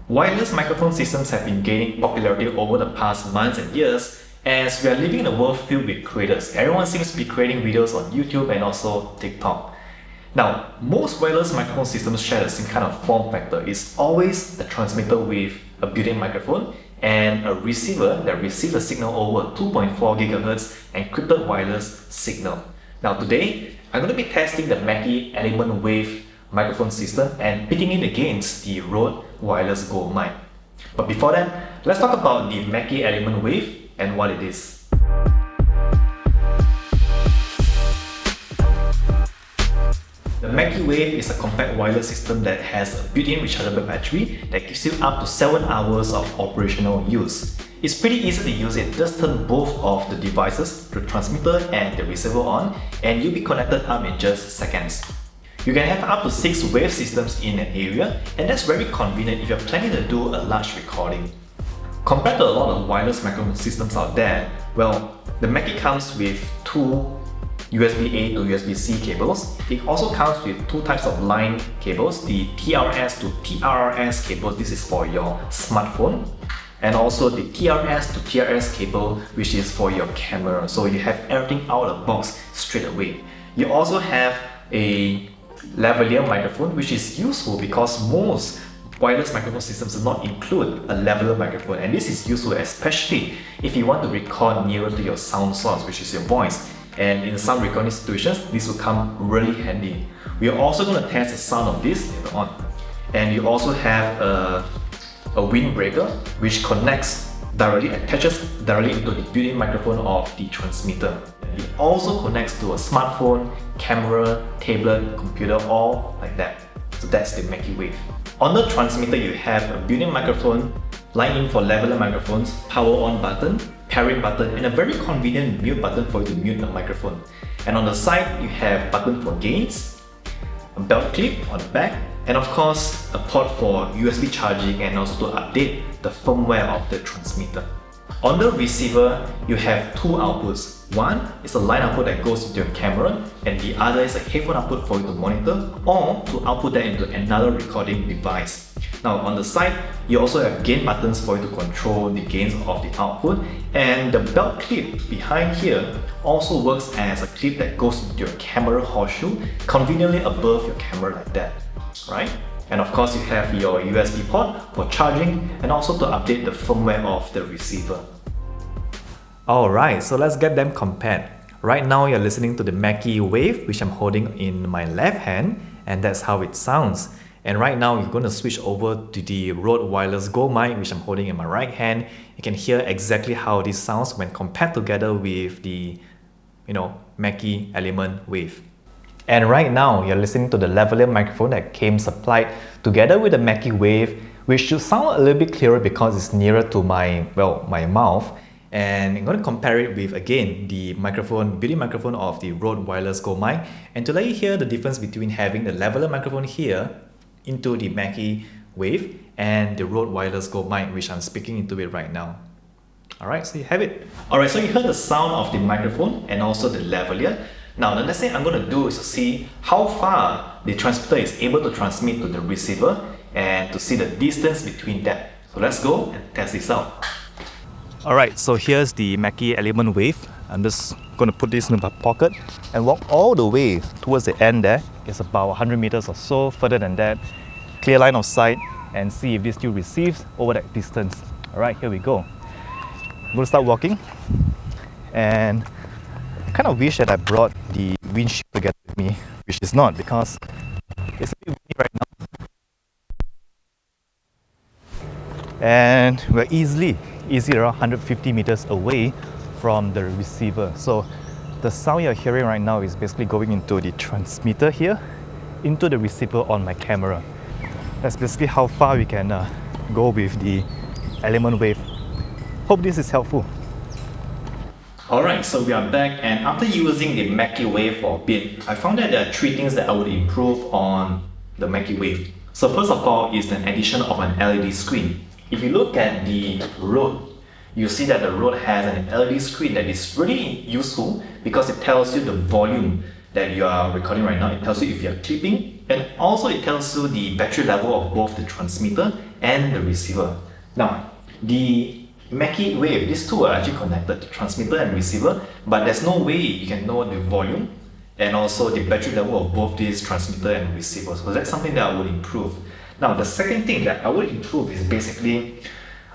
Wireless microphone systems have been gaining popularity over the past months and years as we are living in a world filled with creators. Everyone seems to be creating videos on YouTube and also TikTok. Now, most wireless microphone systems share the same kind of form factor. It's always a transmitter with a built-in microphone and a receiver that receives a signal over 2.4 GHz encrypted wireless signal. Now today, I'm going to be testing the Mackie Element Wave microphone system and pitting it against the Rode wireless Go mic. But before that, let's talk about the Mackie Element Wave and what it is. The Mackie Wave is a compact wireless system that has a built-in rechargeable battery that gives you up to 7 hours of operational use. It's pretty easy to use it. Just turn both of the devices, the transmitter and the receiver on, and you'll be connected up in just seconds. You can have up to 6 wave systems in an area, and that's very convenient if you're planning to do a large recording. Compared to a lot of wireless microphone systems out there, well, the Mackie comes with 2 USB-A to USB-C cables. It also comes with 2 types of line cables, the TRS to TRRS cables, this is for your smartphone, and also the TRS to TRS cable, which is for your camera. So you have everything out of the box straight away. You also have a lavalier microphone, which is useful because most wireless microphone systems do not include a lavalier microphone, and this is useful especially if you want to record nearer to your sound source, which is your voice. And in some recording situations, this will come really handy. We are also going to test the sound of this later on. And you also have a windbreaker which attaches directly into the built-in microphone of the transmitter. It also connects to a smartphone, camera, tablet, computer, all like that. So that's the Mackie Wave. On the transmitter, you have a built-in microphone, line in for lavalier microphones, power on button, pairing button, and a very convenient mute button for you to mute the microphone. And on the side, you have button for gains, a belt clip on the back, and of course, a port for USB charging and also to update the firmware of the transmitter. On the receiver, you have 2 outputs. One is a line output that goes into your camera, and the other is a headphone output for you to monitor or to output that into another recording device. Now on the side, you also have gain buttons for you to control the gains of the output, and the belt clip behind here also works as a clip that goes into your camera horseshoe, conveniently above your camera like that, right? And of course, you have your USB port for charging and also to update the firmware of the receiver. Alright, so let's get them compared. Right now you're listening to the Mackie Wave, which I'm holding in my left hand, and that's how it sounds. And right now you're going to switch over to the Rode wireless Go mic, which I'm holding in my right hand. You can hear exactly how this sounds when compared together with the Mackie Element Wave. And right now you're listening to the lavalier microphone that came supplied together with the Mackie Wave, which should sound a little bit clearer because it's nearer to my mouth. And I'm going to compare it with, again, the built-in microphone of the Rode wireless Go mic, and to let you hear the difference between having the lavalier microphone here into the Mackie Wave and the Rode wireless Go mic, which I'm speaking into it right now. Alright, so you have it. Alright, so you heard the sound of the microphone and also the lavalier. Now the next thing I'm going to do is to see how far the transmitter is able to transmit to the receiver and to see the distance between that. So let's go and test this out. Alright, so here's the Mackie Element Wave. I'm just going to put this in my pocket and walk all the way towards the end there. It's about 100 meters or so. Further than that, clear line of sight, and see if this still receives over that distance. Alright, here we go. I'm going to start walking, and I kind of wish that I brought the windshield together with me, which is not because it's a bit windy right now. And we're easily around 150 meters away from the receiver. So the sound you're hearing right now is basically going into the transmitter here, into the receiver on my camera. That's basically how far we can go with the Element Wave. Hope this is helpful. Alright, so we are back, and after using the Mackie Wave for a bit, I found that there are 3 things that I would improve on the Mackie Wave. So first of all is the addition of an LED screen. If you look at the Rode, you see that the Rode has an LED screen that is really useful because it tells you the volume that you are recording right now. It tells you if you are clipping and also it tells you the battery level of both the transmitter and the receiver. Now, the Mackie Wave, these two are actually connected, the transmitter and receiver, but there's no way you can know the volume and also the battery level of both these transmitter and receiver. So that's something that I would improve. Now, the second thing that I would improve is basically,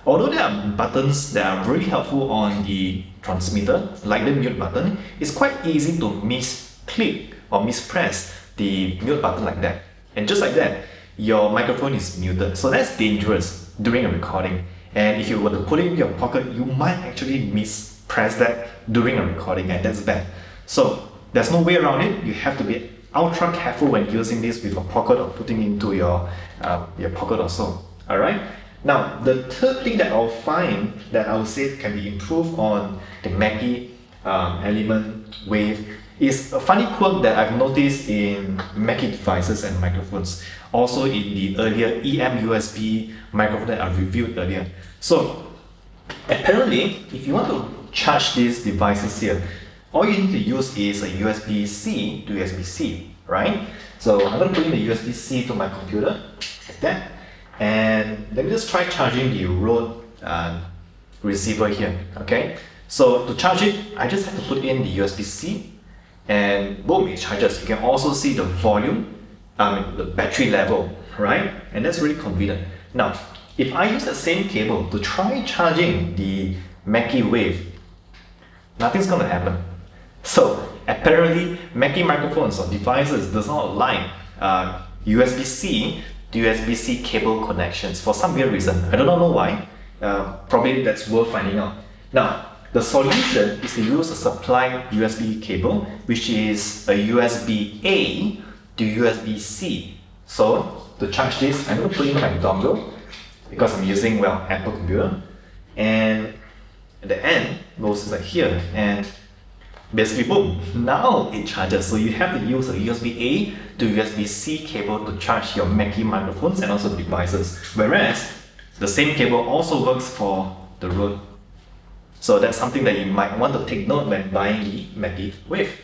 although there are buttons that are really helpful on the transmitter, like the mute button, it's quite easy to misclick or mispress the mute button like that. And just like that, your microphone is muted. So that's dangerous during a recording. And if you were to put it in your pocket, you might actually mispress that during a recording, and that's bad. So there's no way around it. You have to be ultra careful when using this with a pocket or putting into your pocket or so. Alright? Now, the third thing that I'll find that I would say can be improved on the Mackie Element Wave is a funny quirk that I've noticed in Mackie devices and microphones, also in the earlier EM-USB microphone that I reviewed earlier. So, apparently, if you want to charge these devices here, all you need to use is a USB-C to USB-C, right? So I'm going to put in the USB-C to my computer, like that. And let me just try charging the Rode receiver here, okay? So to charge it, I just have to put in the USB-C and boom, it charges. You can also see the volume, the battery level, right? And that's really convenient. Now, if I use the same cable to try charging the Mackie Wave, nothing's going to happen. So apparently, Mackie microphones or devices does not align USB-C to USB-C cable connections for some weird reason. I do not know why. Probably that's worth finding out. Now, the solution is to use a supplied USB cable, which is a USB-A to USB-C. So to charge this, I'm going to put in my dongle because I'm using, well, Apple computer, and the end goes like here, and basically boom, now it charges. So you have to use a USB-A to USB-C cable to charge your Mackie microphones and also devices, whereas the same cable also works for the Rode. So that's something that you might want to take note when buying the Mackie Wave.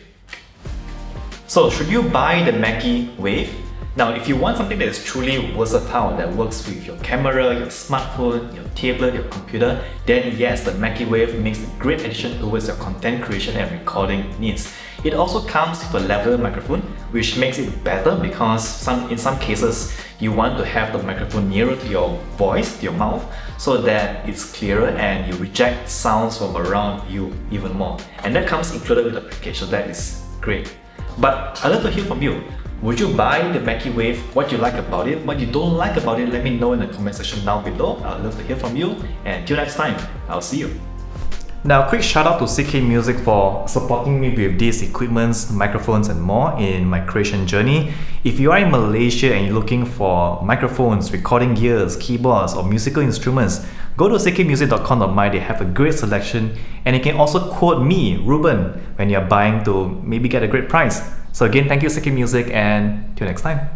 So should you buy the Mackie Wave? Now, if you want something that is truly versatile, that works with your camera, your smartphone, your tablet, your computer, then yes, the Mackie Wave makes a great addition towards your content creation and recording needs. It also comes with a lavalier microphone, which makes it better because in some cases, you want to have the microphone nearer to your voice, to your mouth, so that it's clearer and you reject sounds from around you even more. And that comes included with the package, so that is great. But I'd love to hear from you. Would you buy the Mackie Wave? What you like about it? What you don't like about it? Let me know in the comment section down below. I'd love to hear from you. And until next time, I'll see you. Now, quick shout out to CK Music for supporting me with these equipments, microphones and more in my creation journey. If you are in Malaysia and you're looking for microphones, recording gears, keyboards or musical instruments, go to ckmusic.com.my. They have a great selection, and you can also quote me, Ruben, when you're buying to maybe get a great price. So again, thank you CK Music, and till next time.